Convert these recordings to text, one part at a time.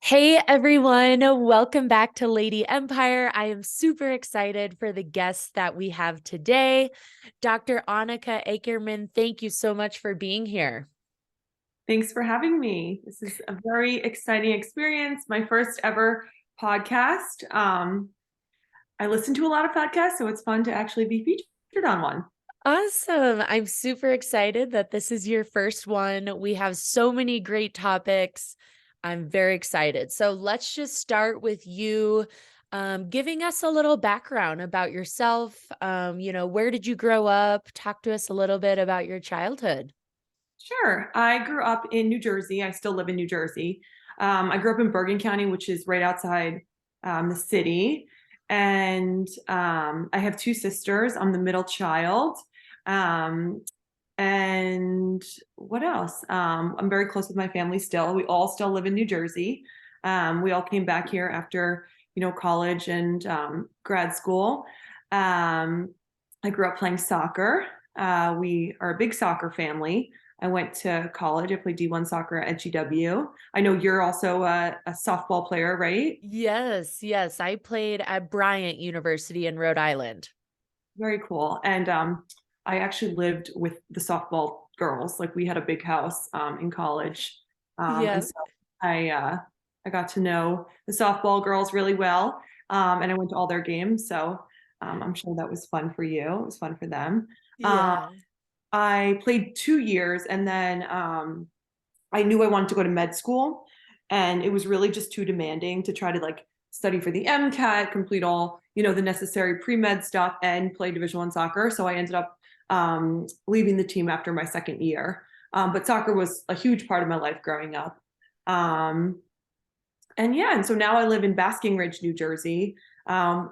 Hey everyone, welcome back to Lady Empire. I am super excited for the guests that we have today. Dr. Annika Ackerman, thank you so much for being here. Thanks for having me. This is a very exciting experience. My first ever podcast. I listen to a lot of podcasts, so it's fun to actually be featured on one. Awesome. I'm super excited that this is your first one. We have so many great topics. I'm very excited. So let's just start with you giving us a little background about yourself. Where did you grow up? Talk to us a little bit about your childhood. Sure. I grew up in New Jersey. I still live in New Jersey. I grew up in Bergen County, which is right outside the city. And I have two sisters. I'm the middle child. Um, and what else? I'm very close with my family still. We all still live in New Jersey. We all came back here after, college and grad school. I grew up playing soccer. We are a big soccer family. I went to college. I played D1 soccer at GW. I know you're also a softball player, right? Yes, yes. I played at Bryant University in Rhode Island. Very cool. And I actually lived with the softball girls. Like we had a big house in college, and Yeah, so I got to know the softball girls really well, and I went to all their games. So I'm sure that was fun for you. It was fun for them. Um, yeah. I played 2 years, and then I knew I wanted to go to med school, and it was really just too demanding to try to like study for the MCAT, complete all the necessary pre med stuff, and play Division I soccer. So I ended up leaving the team after my second year. But soccer was a huge part of my life growing up. Um, and yeah, and so now I live in Basking Ridge, New Jersey,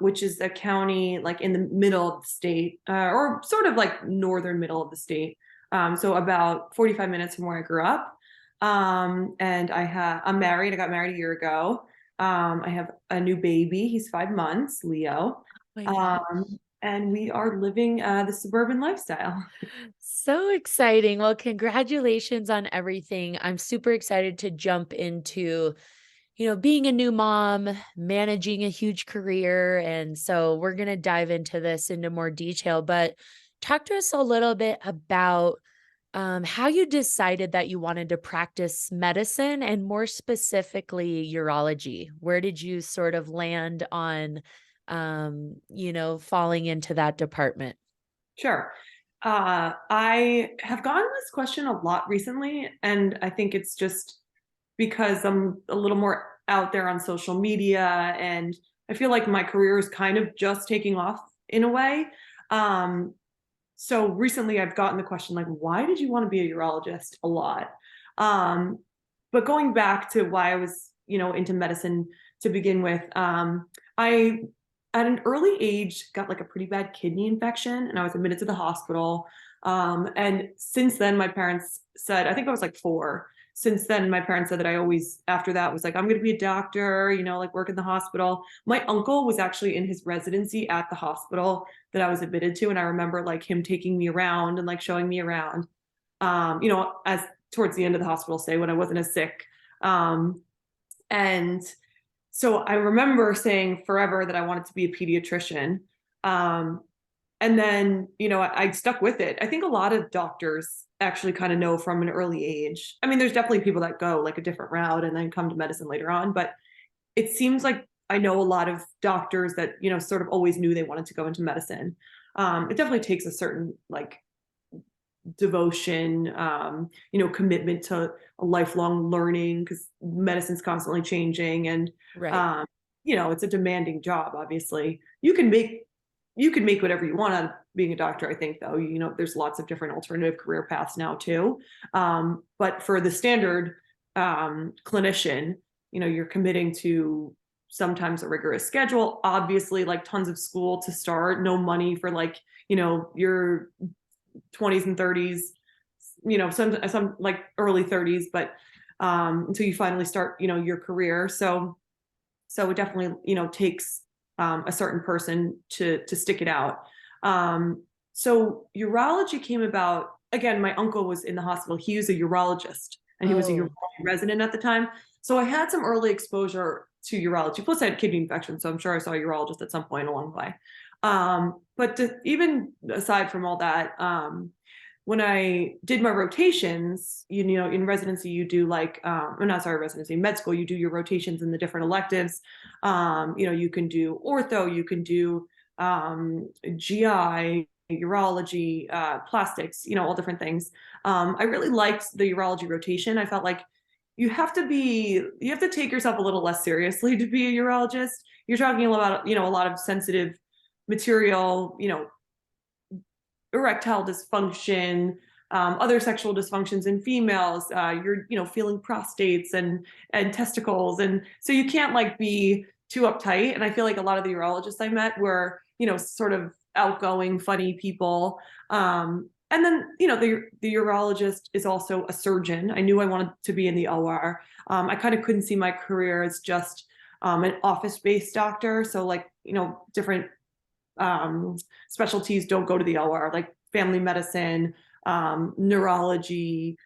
which is a county like in the middle of the state, or sort of like northern middle of the state. So about 45 minutes from where I grew up. And I'm married. I got married a year ago. I have a new baby. He's 5 months, Leo. My God. And we are living the suburban lifestyle. So exciting. Well, congratulations on everything. I'm super excited to jump into, being a new mom, managing a huge career. And so we're going to dive into this into more detail, but talk to us a little bit about how you decided that you wanted to practice medicine and more specifically urology. Where did you sort of land on, falling into that department? Sure. I have gotten this question a lot recently, and I think it's just because I'm a little more out there on social media, and I feel like my career is kind of just taking off in a way. Um, so recently I've gotten the question like, why did you want to be a urologist a lot? Um, but going back to why I was, into medicine to begin with, I at an early age got like a pretty bad kidney infection and I was admitted to the hospital. And since then, my parents said, I think I was like 4. Since then, my parents said that I always, after that, was like, I'm going to be a doctor, like work in the hospital. My uncle was actually in his residency at the hospital that I was admitted to. And I remember like him taking me around and like showing me around, as towards the end of the hospital stay when I wasn't as sick. Um, and so I remember saying forever that I wanted to be a pediatrician. Um, and then, I stuck with it. I think a lot of doctors actually kind of know from an early age. I mean, there's definitely people that go like a different route and then come to medicine later on, but it seems like I know a lot of doctors that, sort of always knew they wanted to go into medicine. It definitely takes a certain like devotion, commitment to a lifelong learning because medicine's constantly changing and, Right. um, it's a demanding job. Obviously, you can make whatever you want out of being a doctor. I think though, there's lots of different alternative career paths now too. But for the standard clinician, you're committing to sometimes a rigorous schedule, obviously like tons of school to start, no money for like, your 20s and 30s, some like early 30s, but until you finally start, your career. So it definitely, takes a certain person to stick it out. So urology came about again. My uncle was in the hospital. He was a urologist, and he was a Oh, resident at the time. So I had some early exposure to urology. Plus, I had kidney infection, so I'm sure I saw a urologist at some point along the way. But even aside from all that, when I did my rotations, you know, in residency, you do like, or not sorry, residency, med school, you do your rotations in the different electives. You know, you can do ortho, you can do GI, urology, plastics, you know, all different things. I really liked the urology rotation. I felt like you have to take yourself a little less seriously to be a urologist. You're talking about, you know, a lot of sensitive material, you know, erectile dysfunction, other sexual dysfunctions in females. You're, you know, feeling prostates and testicles, and so you can't like be too uptight. And I feel like a lot of the urologists I met were, you know, sort of outgoing, funny people. And then, you know, the urologist is also a surgeon. I knew I wanted to be in the OR. I kind of couldn't see my career as just an office-based doctor. So like, you know, different specialties don't go to the OR, like family medicine, neurology,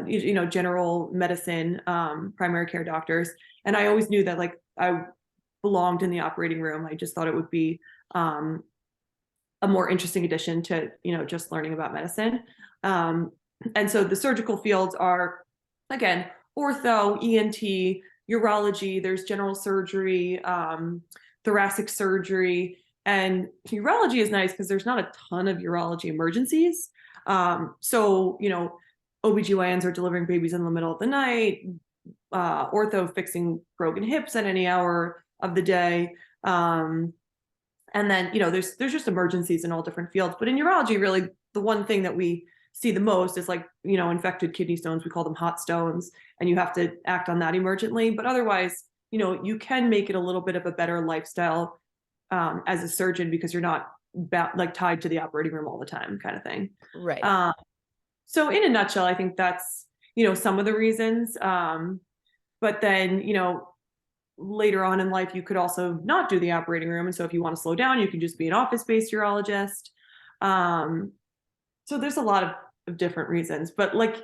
you know, general medicine, primary care doctors. And I always knew that like I belonged in the operating room. I just thought it would be a more interesting addition to, you know, just learning about medicine. And so the surgical fields are, again, ortho, ENT, urology, there's general surgery, thoracic surgery. And urology is nice because there's not a ton of urology emergencies. So, you know, OBGYNs are delivering babies in the middle of the night, ortho fixing broken hips at any hour of the day. And then, you know, there's just emergencies in all different fields. But in urology, really, the one thing that we see the most is like, you know, infected kidney stones. We call them hot stones, and you have to act on that emergently. But otherwise, you know, you can make it a little bit of a better lifestyle as a surgeon because you're not like tied to the operating room all the time, kind of thing. Right. So in a nutshell, I think that's, you know, some of the reasons. But then, you know, later on in life, you could also not do the operating room. And so if you want to slow down, you can just be an office-based urologist. So there's a lot of different reasons. But like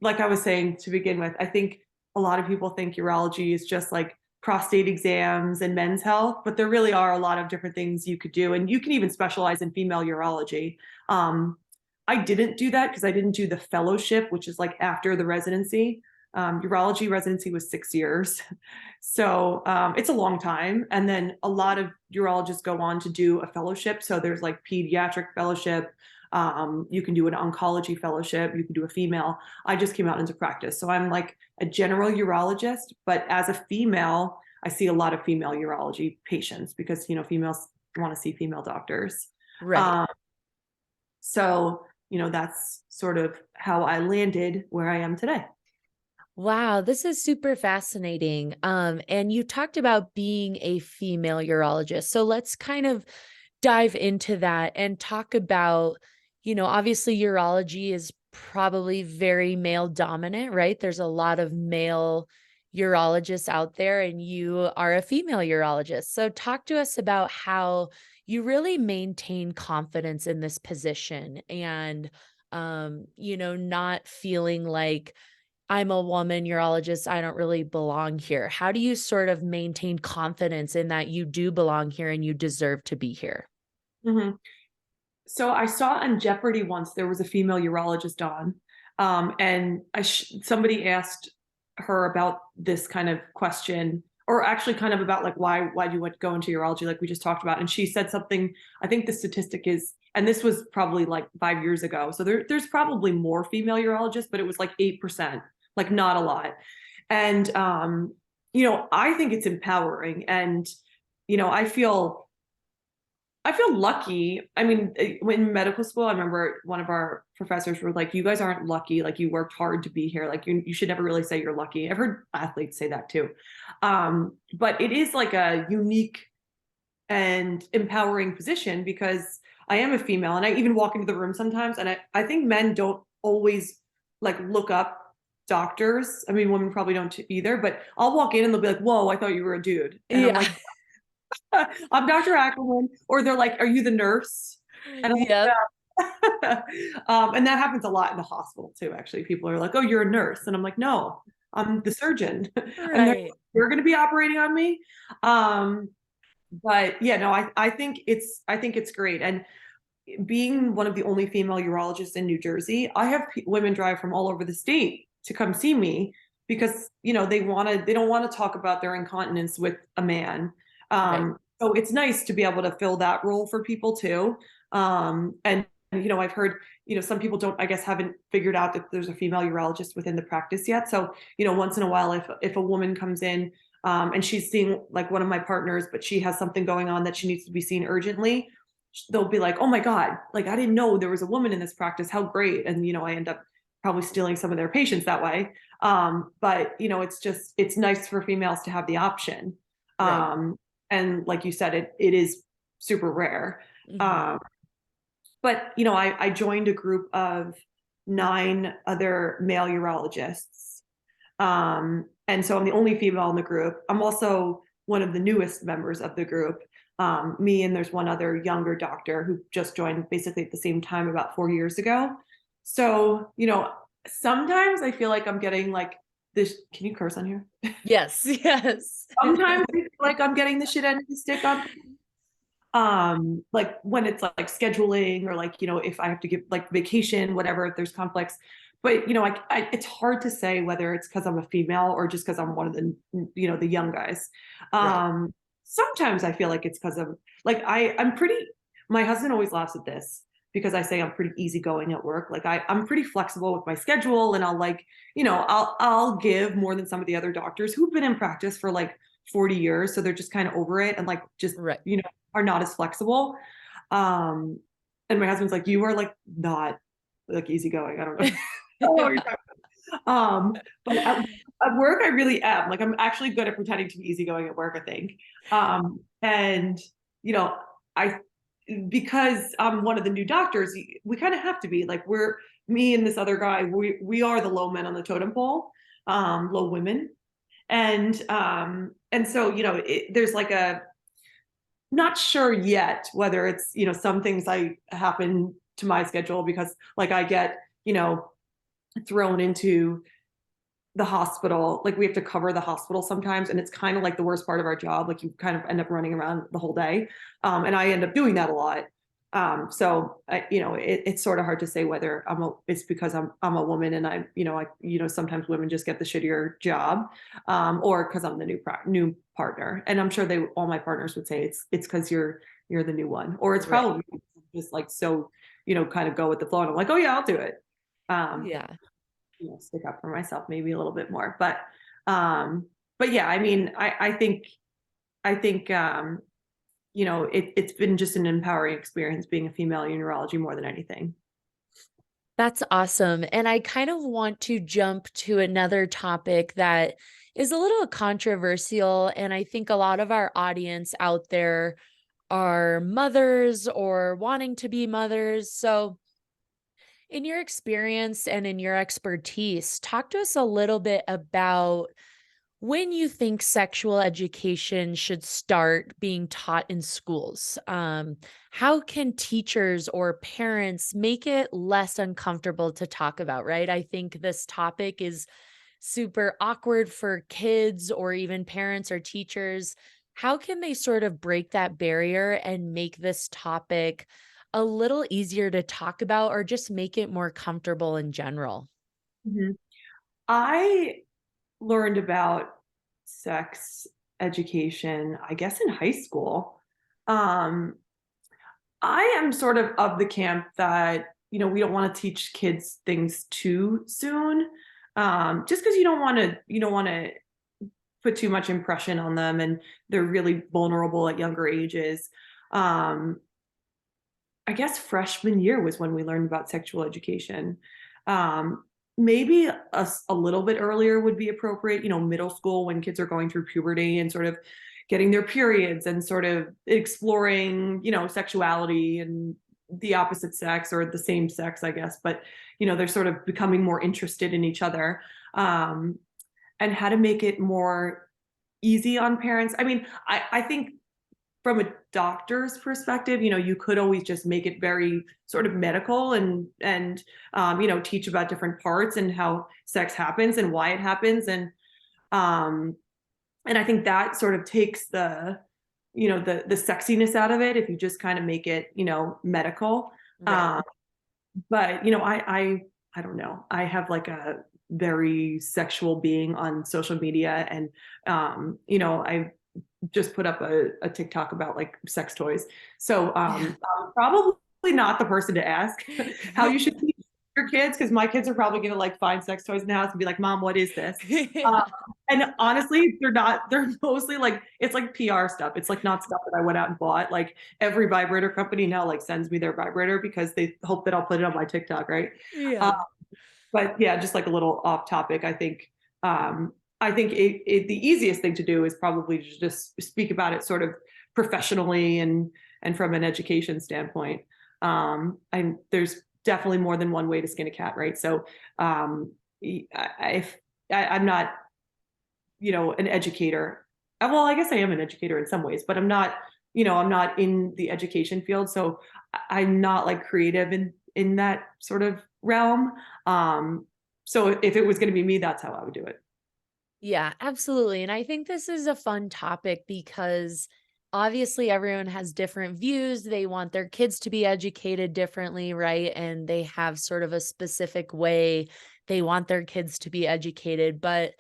I was saying to begin with, I think a lot of people think urology is just like prostate exams and men's health, but there really are a lot of different things you could do. And you can even specialize in female urology. I didn't do that because I didn't do the fellowship, which is like after the residency. Urology residency was 6 years. So it's a long time. And then a lot of urologists go on to do a fellowship. So there's like pediatric fellowship. You can do an oncology fellowship. You can do a female. I just came out into practice. So I'm like a general urologist, but as a female, I see a lot of female urology patients because, you know, females want to see female doctors. Right. So, you know, that's sort of how I landed where I am today. Wow, this is super fascinating. And you talked about being a female urologist. So let's kind of dive into that and talk about, you know, obviously urology is probably very male dominant, right? There's a lot of male urologists out there, and you are a female urologist. So talk to us about how you really maintain confidence in this position and, you know, not feeling like I'm a woman urologist, I don't really belong here. How do you sort of maintain confidence in that you do belong here and you deserve to be here? Mm-hmm. So I saw on Jeopardy once there was a female urologist on, and somebody asked her about this kind of question, or actually kind of about like why do you want to go into urology, like we just talked about, and she said something. I think the statistic is, and this was probably like 5 years ago, so there's probably more female urologists, but it was like 8%, like not a lot. And you know, I think it's empowering, and you know, I feel lucky. I mean, in medical school, I remember one of our professors were like, "You guys aren't lucky. Like, you worked hard to be here. Like, you should never really say you're lucky." I've heard athletes say that too. But it is like a unique and empowering position because I am a female, and I even walk into the room sometimes, and I think men don't always like look up doctors. I mean, women probably don't either. But I'll walk in and they'll be like, "Whoa, I thought you were a dude," and I'm Yeah. like, I'm Dr. Ackerman, or they're like, "Are you the nurse?" And I'm like, Yep. "Yeah." And that happens a lot in the hospital too. Actually, people are like, "Oh, you're a nurse," and I'm like, "No, I'm the surgeon. I'm there, Right. you're going to be operating on me. Um, but yeah, no, I think it's great. And being one of the only female urologists in New Jersey, I have women drive from all over the state to come see me because they don't want to talk about their incontinence with a man. Right. So it's nice to be able to fill that role for people too. And I've heard some people don't, I guess, haven't figured out that there's a female urologist within the practice yet. So once in a while, if a woman comes in and she's seeing like one of my partners, but she has something going on that she needs to be seen urgently, they'll be like, "Oh my God, like I didn't know there was a woman in this practice. How great!" And I end up probably stealing some of their patients that way. But it's nice for females to have the option. Right. Um, and like you said, it is super rare. Hmm. Um, but I joined a group of 9 other male urologists, and so I'm the only female in the group. I'm also one of the newest members of the group. Me and there's one other younger doctor who just joined basically at the same time about 4 years ago. So, sometimes I feel like I'm getting like this. Can you curse on here? Yes. Yes. Sometimes I feel like I'm getting the shit end of the stick on like when it's like scheduling or like if I have to give like vacation, whatever, if there's conflicts. But it's hard to say whether it's because I'm a female or just because I'm one of the young guys. Right. um Sometimes I feel like it's because of like I'm pretty, my husband always laughs at this because I say I'm pretty easygoing at work. Like I'm pretty flexible with my schedule, and I'll like I'll give more than some of the other doctors who've been in practice for like 40 years, so they're just kind of over it and like just Right. are not as flexible. Um, and my husband's like, you are like not like easygoing. I don't know. I don't know what you're talking but at work, I really am. Like, I'm actually good at pretending to be easygoing at work, I think. And you know, I because I'm one of the new doctors, we kind of have to be like me and this other guy. We are the low men on the totem pole, low women, and so there's like a not sure yet whether it's some things I happen to my schedule because like I get thrown into the hospital, like we have to cover the hospital sometimes, and it's kind of like the worst part of our job, like you kind of end up running around the whole day, and I end up doing that a lot. So it's sort of hard to say whether it's because I'm a woman and sometimes women just get the shittier job, or because I'm the new partner, and I'm sure all my partners would say it's because you're the new one, or it's Right. probably just like so kind of go with the flow, and I'm like, oh yeah, I'll do it. um Yeah. Stick up for myself maybe a little bit more. But yeah, I mean, I think it's been just an empowering experience being a female in urology more than anything. That's awesome. And I kind of want to jump to another topic that is a little controversial. And I think a lot of our audience out there are mothers or wanting to be mothers. So, in your experience and in your expertise, talk to us a little bit about when you think sexual education should start being taught in schools. How can teachers or parents make it less uncomfortable to talk about, right? I think this topic is super awkward for kids or even parents or teachers. How can they sort of break that barrier and make this topic a little easier to talk about or just make it more comfortable in general? Mhm. I learned about sex education, I guess, in high school. Um, I am sort of the camp that, we don't want to teach kids things too soon. Just because you don't want to put too much impression on them, and they're really vulnerable at younger ages. Um, I guess freshman year was when we learned about sexual education. Um, Maybe a little bit earlier would be appropriate, middle school when kids are going through puberty and sort of getting their periods and sort of exploring, sexuality and the opposite sex or the same sex, I guess. But, they're sort of becoming more interested in each other, and how to make it more easy on parents. I mean, I think from a doctor's perspective, you could always just make it very sort of medical and teach about different parts and how sex happens and why it happens. Um, and I think that sort of takes the sexiness out of it if you just kind of make it, medical. Right. Um, but I don't know. I have like a very sexual being on social media, and I just put up a TikTok about like sex toys. So Yeah. I'm probably not the person to ask how you should teach your kids, because my kids are probably gonna like find sex toys in the house and be like, "Mom, what is this?" Yeah. Um, and honestly, they're not. They're mostly like it's like PR stuff. It's like not stuff that I went out and bought. Like every vibrator company now like sends me their vibrator because they hope that I'll put it on my TikTok, right? Uh, Yeah. but yeah, just like a little off topic, I think the easiest thing to do is probably to just speak about it sort of professionally and from an education standpoint. And there's definitely more than one way to skin a cat, right? So if I'm not, an educator. Well, I guess I am an educator in some ways, but I'm not in the education field, so I'm not like creative in that sort of realm. So if it was going to be me, that's how I would do it. Yeah, absolutely. And I think this is a fun topic because obviously everyone has different views. They want their kids to be educated differently, right? And they have sort of a specific way they want their kids to be educated. But,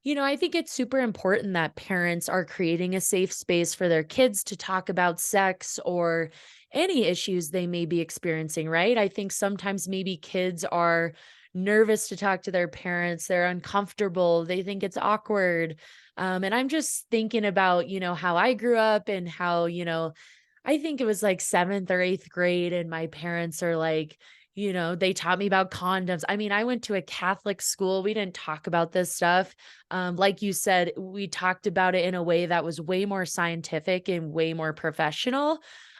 I think it's super important that parents are creating a safe space for their kids to talk about sex or any issues they may be experiencing, right? I think sometimes maybe kids are nervous to talk to their parents. They're uncomfortable. They think it's awkward. And I'm just thinking about, how I grew up and how, I think it was like seventh or eighth grade, and my parents are like, they taught me about condoms. I mean, I went to a Catholic school. We didn't talk about this stuff. Like you said, we talked about it in a way that was way more scientific and way more professional.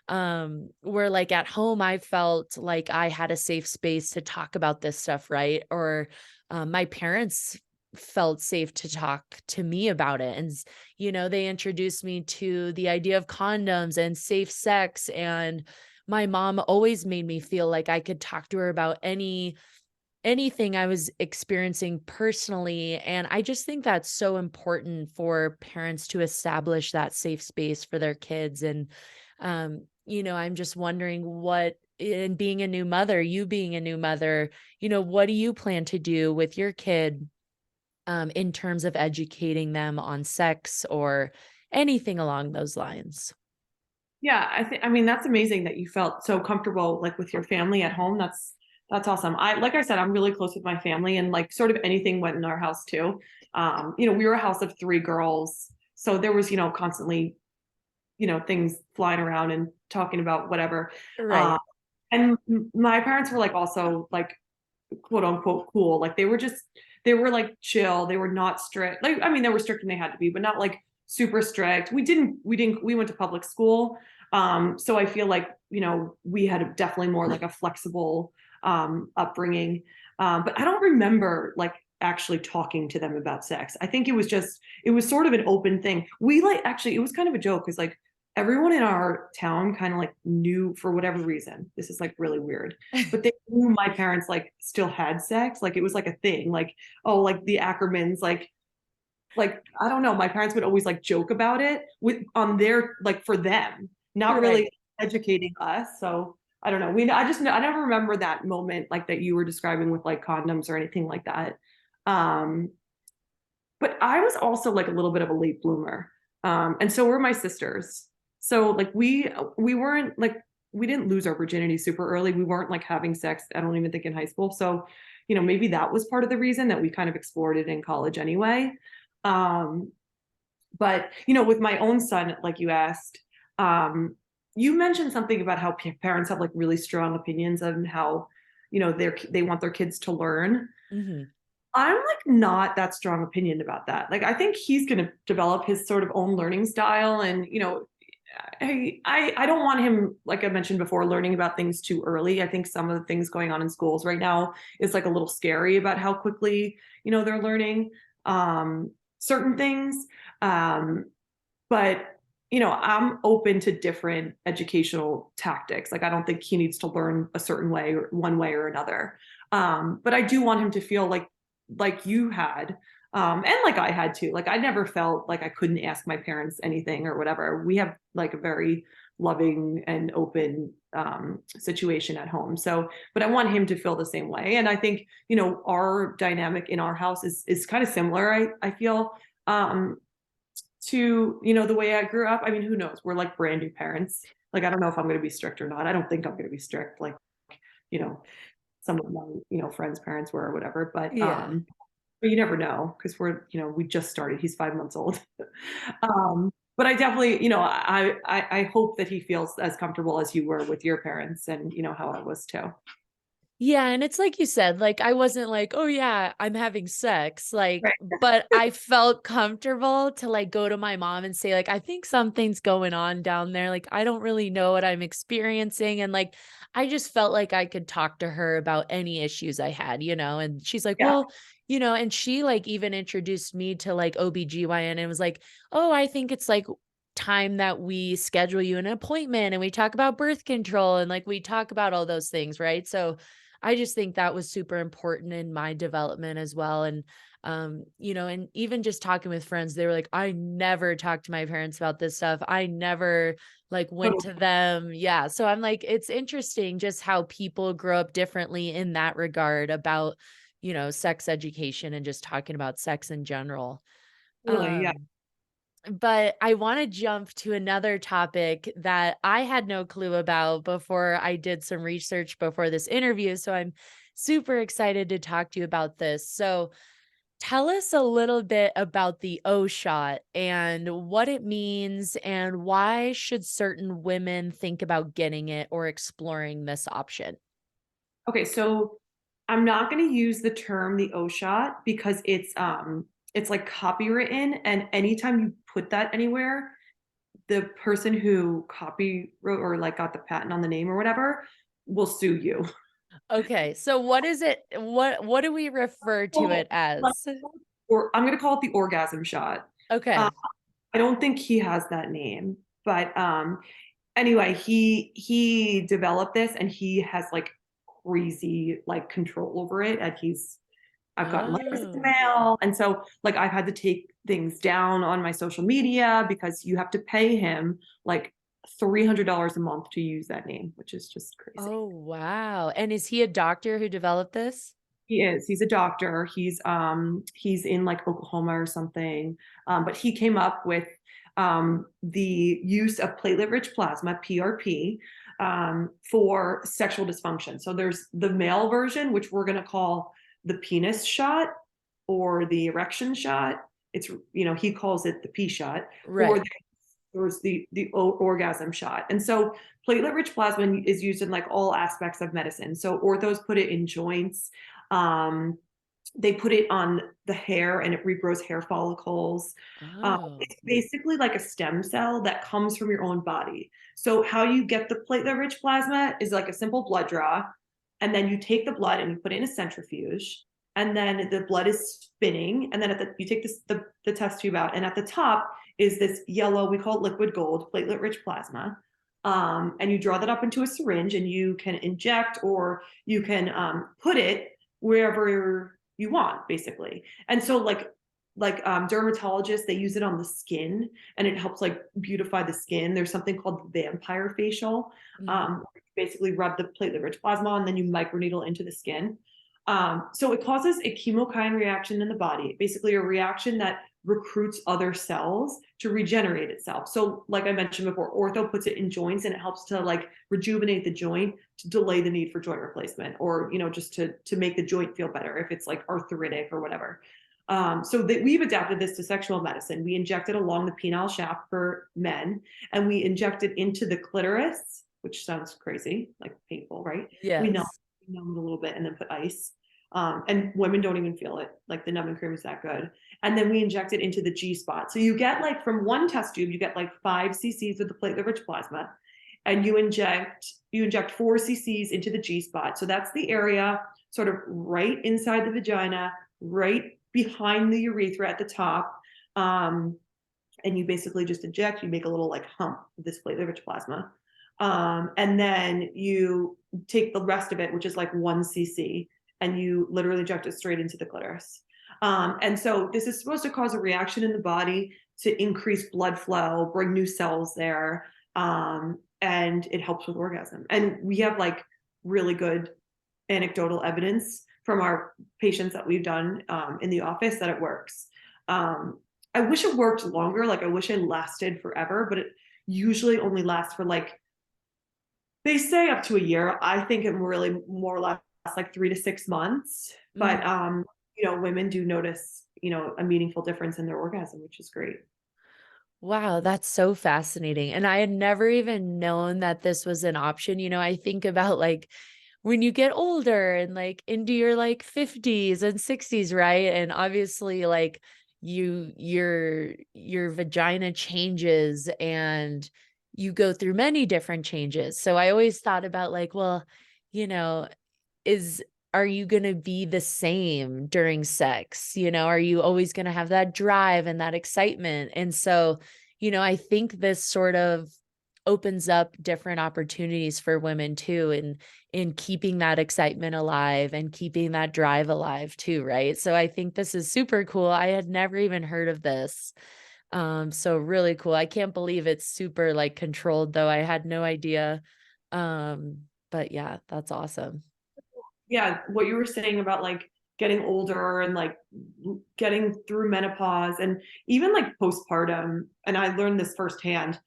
Where like at home I felt like I had a safe space to talk about this stuff, right? Or my parents felt safe to talk to me about it. And they introduced me to the idea of condoms and safe sex, and my mom always made me feel like I could talk to her about anything I was experiencing personally. And I just think that's so important for parents to establish that safe space for their kids. And, I'm just wondering what, in being a new mother, you being a new mother, what do you plan to do with your kid in terms of educating them on sex or anything along those lines? Yeah, I mean that's amazing that you felt so comfortable like with your family at home. That's awesome. Like I said, I'm really close with my family, and like sort of anything went in our house too. We were a house of three girls, so there was, constantly, things flying around and talking about whatever. Uh, Right. and my parents were like also like quote unquote cool. Like they were like chill. They were not strict. Like, I mean, they were strict when they had to be, but not like super strict. We went to public school. So I feel like, we had definitely more like a flexible, upbringing. But I don't remember like actually talking to them about sex. I think it was sort of an open thing. It was kind of a joke because like everyone in our town kind of like knew for whatever reason. This is like really weird, but they knew my parents like still had sex. Like it was like a thing. Like, oh, like the Ackermans, like I don't know. My parents would always like joke about it with on their like for them, not Right. really educating us. So I don't know. I never remember that moment like that you were describing with like condoms or anything like that. Um, but I was also like a little bit of a late bloomer. And so were my sisters. So like we weren't like we didn't lose our virginity super early. We weren't like having sex, I don't even think in high school. So, maybe that was part of the reason that we kind of explored it in college anyway. Um, but with my own son, like you asked, you mentioned something about how parents have like really strong opinions on how, they want their kids to learn. Hmm. I'm like not that strong opinion about that. Like I think he's going to develop his sort of own learning style, and I don't want him, like I mentioned before, learning about things too early. I think some of the things going on in schools right now is like a little scary about how quickly, they're learning certain things. Um but I'm open to different educational tactics. Like, I don't think he needs to learn a certain way or one way or another. But I do want him to feel like you had, and like I had too. Like, I never felt like I couldn't ask my parents anything or whatever. We have like a very loving and open situation at home. So, but I want him to feel the same way. And I think, our dynamic in our house is kind of similar. I feel. To the way I grew up. I mean, who knows? We're like brand new parents. Like, I don't know if I'm going to be strict or not. I don't think I'm going to be strict like you know some of my friends' parents were or whatever. Yeah. But you never know because we just started. He's 5 months old. But I definitely I hope that he feels as comfortable as you were with your parents, and how I was too. Yeah, and it's like you said, like, I wasn't like, "Oh, yeah, I'm having sex," like, Right. but I felt comfortable to, like, go to my mom and say, like, "I think something's going on down there, like, I don't really know what I'm experiencing," and, like, I just felt like I could talk to her about any issues I had, and she's like, Yeah. "Well," and she, like, even introduced me to, like, OBGYN and was like, "Oh, I think it's, like, time that we schedule you an appointment and we talk about birth control," and, like, we talk about all those things, right? So I just think that was super important in my development as well. And, and even just talking with friends, they were like, I never talked to my parents about this stuff. I never like went Totally. to them. Yeah. So I'm like, it's interesting just how people grow up differently in that regard about, sex education and just talking about sex in general. Totally, yeah. But I wanna jump to another topic that I had no clue about before I did some research before this interview, so I'm super excited to talk to you about this. So, tell us a little bit about the O shot and what it means, and why should certain women think about getting it or exploring this option? Okay, so I'm not going to use the term the O shot because it's like copywritten, and anytime you put that anywhere, the person who copywrote or like got the patent on the name or whatever will sue you. Okay, so what is it what do we refer to Oh, it like, as? or I'm going to call it the orgasm shot. Uh, Okay. I don't think he has that name, but anyway, he developed this and he has like crazy like control over it, and I've gotten letters in the Oh. mail. And so like I've had to take things down on my social media because you have to pay him like $300 a month to use that name, which is just crazy. Oh, wow, and is he a doctor who developed this? He is. He's a doctor. He's in like Oklahoma or something. But he came up with the use of platelet-rich plasma (PRP) for sexual dysfunction. So there's the male version, which we're going to call the penis shot or the erection shot. It's he calls it the P shot, or Right. there's the orgasm shot. And so platelet rich plasma is used in like all aspects of medicine. So orthos put it in joints. Um, they put it on the hair and it regrows hair follicles. Oh. It's basically like a stem cell that comes from your own body. So how you get the platelet rich plasma is like a simple blood draw, and then you take the blood and you put it in a centrifuge, and then the blood is spinning, and then you take the test tube out, and at the top is this yellow, we call it liquid gold, platelet rich plasma. And you draw that up into a syringe, and you can inject or you can put it wherever you want, basically. And so dermatologists, they use it on the skin, and it helps like beautify the skin. There's something called vampire facial. Mhm. Basically rub the platelet rich plasma on, then you microneedle into the skin. So it causes a chemokine reaction in the body, basically a reaction that recruits other cells to regenerate itself. So like I mentioned before, ortho puts it in joints and it helps to like rejuvenate the joint to delay the need for joint replacement, or just to make the joint feel better if it's like arthritic or whatever. So that we've adapted this to sexual medicine. We inject it along the penile shaft for men, and we inject it into the clitoris, which sounds crazy, like painful, right? We numb, Yes. we numb it a little bit and then put ice. And women don't even feel it. Like the numbing cream is that good. And then we inject it into the G spot. So you get like from one test tube, you get like 5 cc's of the platelet-rich plasma, and you inject 4 cc's into the G spot. So that's the area sort of right inside the vagina, right behind the urethra at the top. Um, and you basically just inject, you make a little like hump of this rich plasma. And then you take the rest of it, which is like 1 cc, and you literally inject it straight into the clitoris. And so this is supposed to cause a reaction in the body to increase blood flow, bring new cells there, and it helps with orgasm. And we have like really good anecdotal evidence from our patients that we've done in the office that it works. Um, I wish it worked longer. Like I wish it lasted forever, but it usually only lasts for like, they say up to a year. I think it really more or less like 3 to 6 months. But Mm. women do notice, a meaningful difference in their orgasm, which is great. Wow, that's so fascinating. And I had never even known that this was an option. I think about like when you get older and like into your like 50s and 60s, right? And obviously like your vagina changes and you go through many different changes. So I always thought about like, well, you know, is are you gonna be the same during sex? Are you always gonna have that drive and that excitement? And so, I think this sort of opens up different opportunities for women too in keeping that excitement alive and keeping that drive alive too, right? So I think this is super cool. I had never even heard of this. So really cool. I can't believe it's super like controlled though. I had no idea. But yeah, that's awesome. Yeah, what you were saying about like getting older and like getting through menopause and even like postpartum, and I learned this firsthand.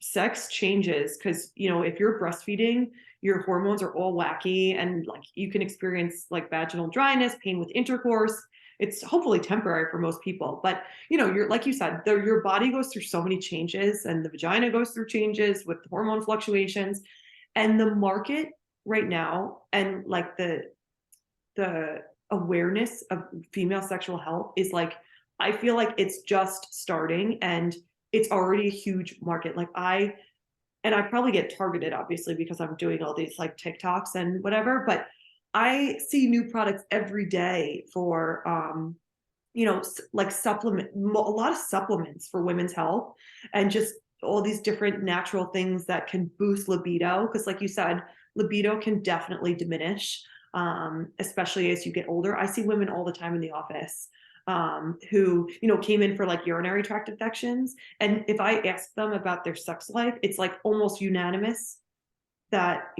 Sex changes because, if you're breastfeeding, your hormones are all wacky and like you can experience like vaginal dryness, pain with intercourse. It's hopefully temporary for most people, but you're like you said, your body goes through so many changes and the vagina goes through changes with hormone fluctuations. And the market right now and like the awareness of female sexual health is like, I feel like it's just starting and it's already a huge market. Like I probably get targeted obviously because I'm doing all these like TikToks and whatever, but I see new products every day for like a lot of supplements for women's health and just all these different natural things that can boost libido. Because, like you said, libido can definitely diminish, especially as you get older. I see women all the time in the office who, came in for like urinary tract infections. And if I ask them about their sex life, it's like almost unanimous that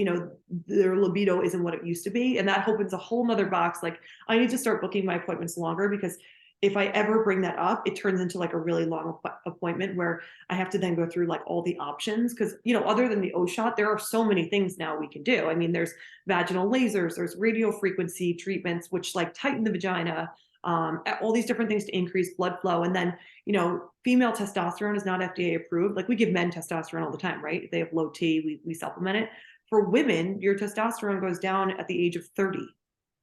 their libido isn't what it used to be, and that opens a whole nother box. Like I need to start booking my appointments longer because if I ever bring that up, it turns into like a really long appointment where I have to then go through like all the options because other than the O shot, there are so many things now we can do. I mean, there's vaginal lasers, there's radio frequency treatments which like tighten the vagina, all these different things to increase blood flow. And then female testosterone is not FDA approved. Like we give men testosterone all the time, right? If they have low T, we supplement it. For women, your testosterone goes down at the age of 30.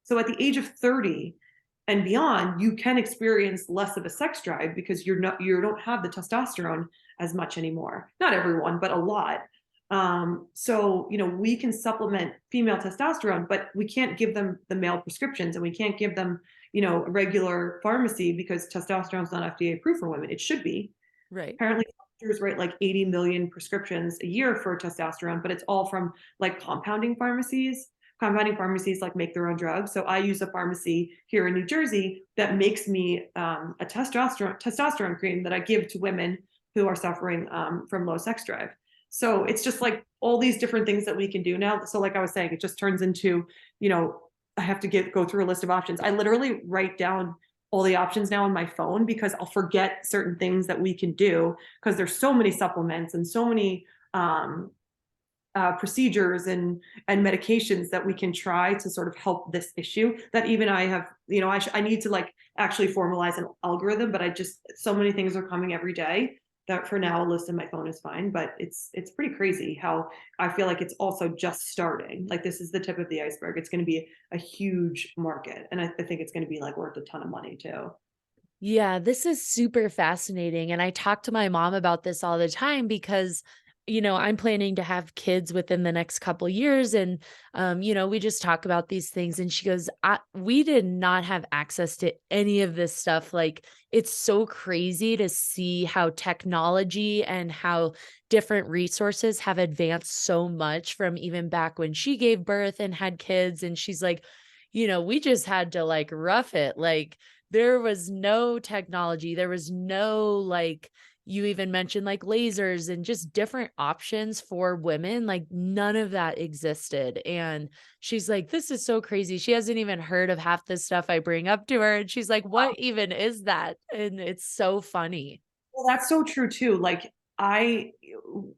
So at the age of 30 and beyond, you can experience less of a sex drive because you don't have the testosterone as much anymore. Not everyone, but a lot. So we can supplement female testosterone, but we can't give them the male prescriptions, and we can't give them a regular pharmacy because testosterone is not FDA approved for women. It should be. Right. Apparently, doctors write like 80 million prescriptions a year for testosterone, but it's all from like compounding pharmacies. Compounding pharmacies like make their own drugs. So I use a pharmacy here in New Jersey that makes me a testosterone cream that I give to women who are suffering from low sex drive. So it's just like all these different things that we can do now. So like I was saying, it just turns into, I have to go through a list of options. I literally write down all the options now on my phone because I'll forget certain things that we can do because there's so many supplements and so many procedures and medications that we can try to sort of help this issue that even I have, I need to like actually formalize an algorithm, but I just, so many things are coming every day that for now a list in my phone is fine, but it's pretty crazy how I feel like it's also just starting. Like this is the tip of the iceberg. It's going to be a huge market. And I think it's going to be like worth a ton of money too. Yeah, this is super fascinating. And I talk to my mom about this all the time because I'm planning to have kids within the next couple years. And, we just talk about these things. And she goes, we did not have access to any of this stuff. Like, it's so crazy to see how technology and how different resources have advanced so much from even back when she gave birth and had kids. And she's like, we just had to like rough it. Like, there was no technology, there was no like, you even mentioned like lasers and just different options for women, like none of that existed. And she's like, "This is so crazy." She hasn't even heard of half the stuff I bring up to her, and she's like, "What even is that?" And it's so funny. Well, that's so true too. Like I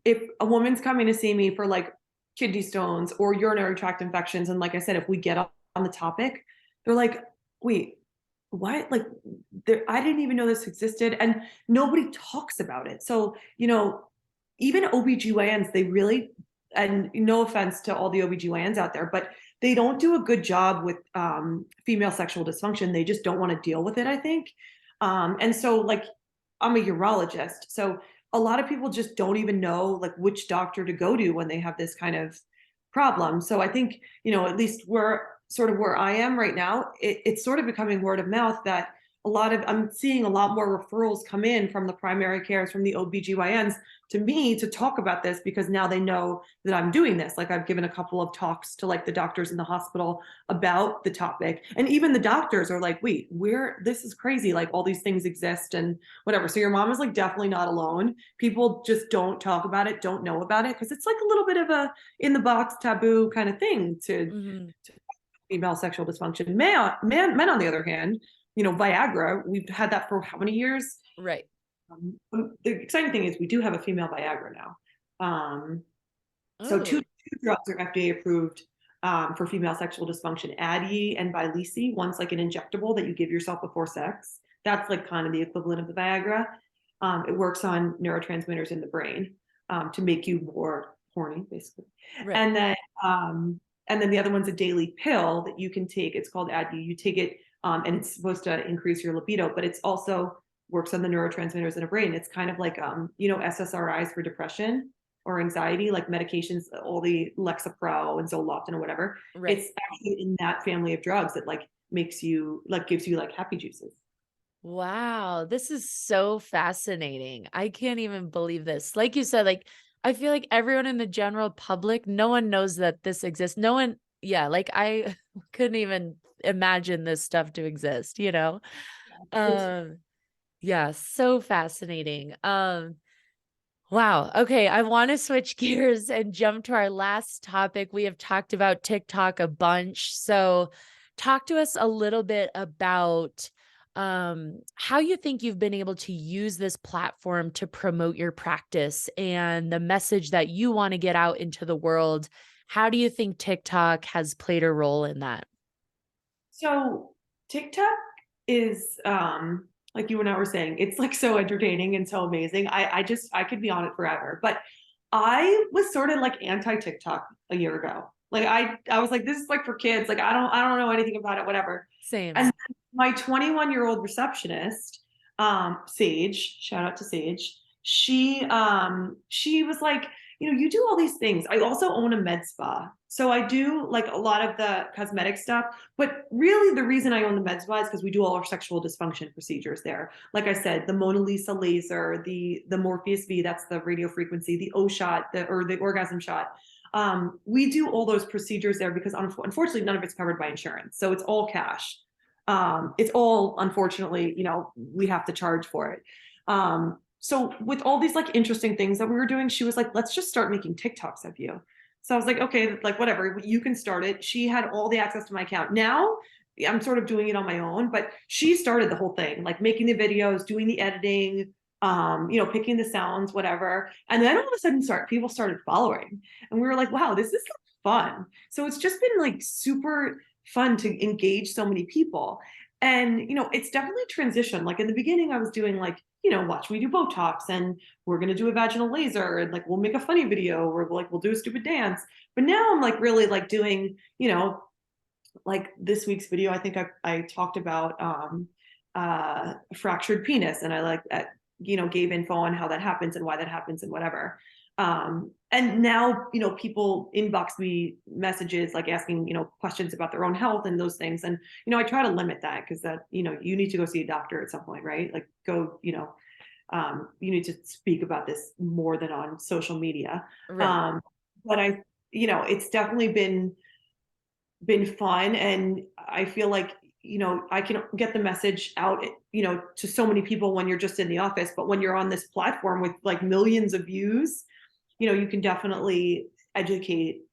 if a woman's coming to see me for like kidney stones or urinary tract infections, and like I said, if we get up on the topic, they're like, wait, what? Like there I didn't even know this existed. And nobody talks about it. So, even OBGYNs, they really, and no offense to all the OBGYNs out there, but they don't do a good job with female sexual dysfunction. They just don't want to deal with it, I think. And so like I'm a urologist. So a lot of people just don't even know like which doctor to go to when they have this kind of problem. So I think, at least where I am right now, it's sort of becoming word of mouth that I'm seeing a lot more referrals come in from the primary cares, from the OBGYNs to me to talk about this because now they know that I'm doing this. Like I've given a couple of talks to like the doctors in the hospital about the topic. And even the doctors are like, wait, this is crazy. Like all these things exist and whatever. So your mom is like definitely not alone. People just don't talk about it, don't know about it because it's like a little bit of a in the box taboo kind of thing Mhm. to female sexual dysfunction. Men, on the other hand, Viagra, we've had that for how many years? Right. The exciting thing is we do have a female Viagra now. So two, Oh, two drugs are FDA approved for female sexual dysfunction, Addyi and Vyleesi. One's like an injectable that you give yourself before sex. That's like kind of the equivalent of the Viagra. It works on neurotransmitters in the brain to make you more horny, basically. right. And then um, and then the other one's a daily pill that you can take. It's called Addyi. You take it, and it's supposed to increase your libido, but it's also works on the neurotransmitters in the brain. It's kind of like SSRIs for depression or anxiety, like medications, all the Lexapro and Zoloft and whatever. Right. It's actually in that family of drugs that like makes you like gives you like happy juices. Wow, this is so fascinating. I can't even believe this. Like you said, like I feel like everyone in the general public, no one knows that this exists. No one, yeah, like I couldn't even imagine this stuff to exist, you know? It's Um, yeah, so fascinating. Wow. Okay. I want to switch gears and jump to our last topic. We have talked about TikTok a bunch. So, talk to us a little bit about how you think you've been able to use this platform to promote your practice and the message that you want to get out into the world. How do you think TikTok has played a role in that? So TikTok is like you and I were saying, it's like so entertaining and so amazing. I could be on it forever. But I was sort of like anti TikTok a year ago. Like I was like, this is like for kids. Like I don't know anything about it, whatever. Same. And then my 21-year-old receptionist, Sage, shout out to Sage, she was like, you do all these things. I also own a med spa. So I do like a lot of the cosmetic stuff, but really the reason I own the med spa is because we do all our sexual dysfunction procedures there. Like I said, the Mona Lisa laser, the Morpheus V, that's the radio frequency, the O shot, or the orgasm shot. We do all those procedures there because unfortunately none of it's covered by insurance. So it's all cash. It's all, unfortunately, we have to charge for it. So with all these like interesting things that we were doing, she was like, let's just start making TikToks of you. So I was like, okay, like whatever, you can start it. She had all the access to my account. Now I'm sort of doing it on my own, but she started the whole thing, like making the videos, doing the editing, picking the sounds, whatever. And then all of a sudden people started following. And we were like, wow, this is fun. So it's just been like super fun to engage so many people. And it's definitely transition. Like in the beginning, I was doing like, watch me do Botox and we're gonna do a vaginal laser and like we'll make a funny video or like we'll do a stupid dance. But now I'm like really like doing, like this week's video, I think I talked about fractured penis and I like that, gave info on how that happens and why that happens and whatever. And now, people inbox me messages like asking, questions about their own health and those things. And, I try to limit that because that, you need to go see a doctor at some point, right? Like go, you need to speak about this more than on social media. Right. Um, but it's definitely been fun, and I feel like, I can get the message out, to so many people when you're just in the office, but when you're on this platform with like millions of views, you can definitely educate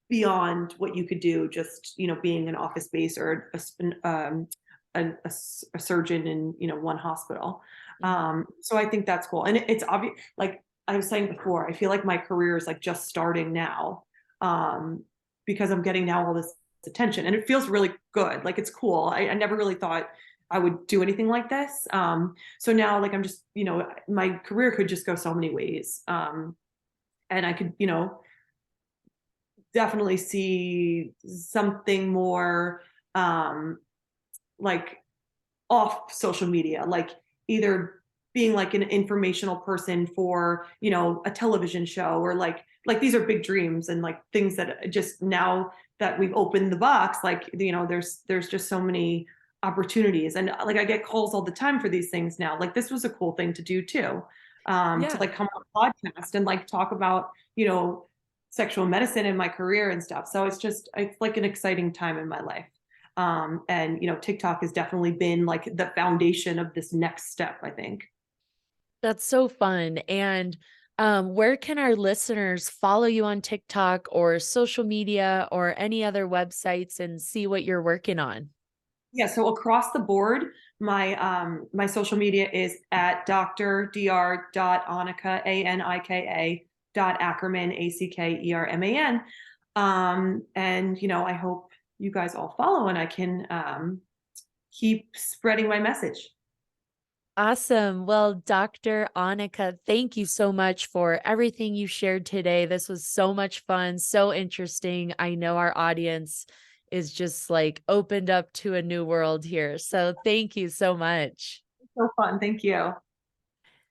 beyond what you could do just, being an office space or a surgeon in, one hospital. Mhm. So I think that's cool. And it's obvious, like I was saying before, I feel like my career is like just starting now, because I'm getting now all this attention, and it feels really good. Like it's cool. I never really thought I would do anything like this. So now, like, I'm just, my career could just go so many ways. And I could, definitely see something more, um, like off social media, like either being like an informational person for, a television show, or like these are big dreams and like things that just now that we've opened the box, like, there's just so many opportunities. And like I get calls all the time for these things now. Like this was a cool thing to do too. To Yeah. like come on a podcast and like talk about, sexual medicine in my career and stuff. So it's like an exciting time in my life. And TikTok has definitely been like the foundation of this next step, I think. That's so fun. And where can our listeners follow you on TikTok or social media or any other websites and see what you're working on? Yeah, so across the board, my social media is at dr.annika, Anika, Ackerman, Ackerman. And I hope you guys all follow, and I can keep spreading my message. Awesome. Well, Dr. Annika, thank you so much for everything you shared today. This was so much fun, so interesting. I know our audience is just like opened up to a new world here. So thank you so much. So fun. Thank you.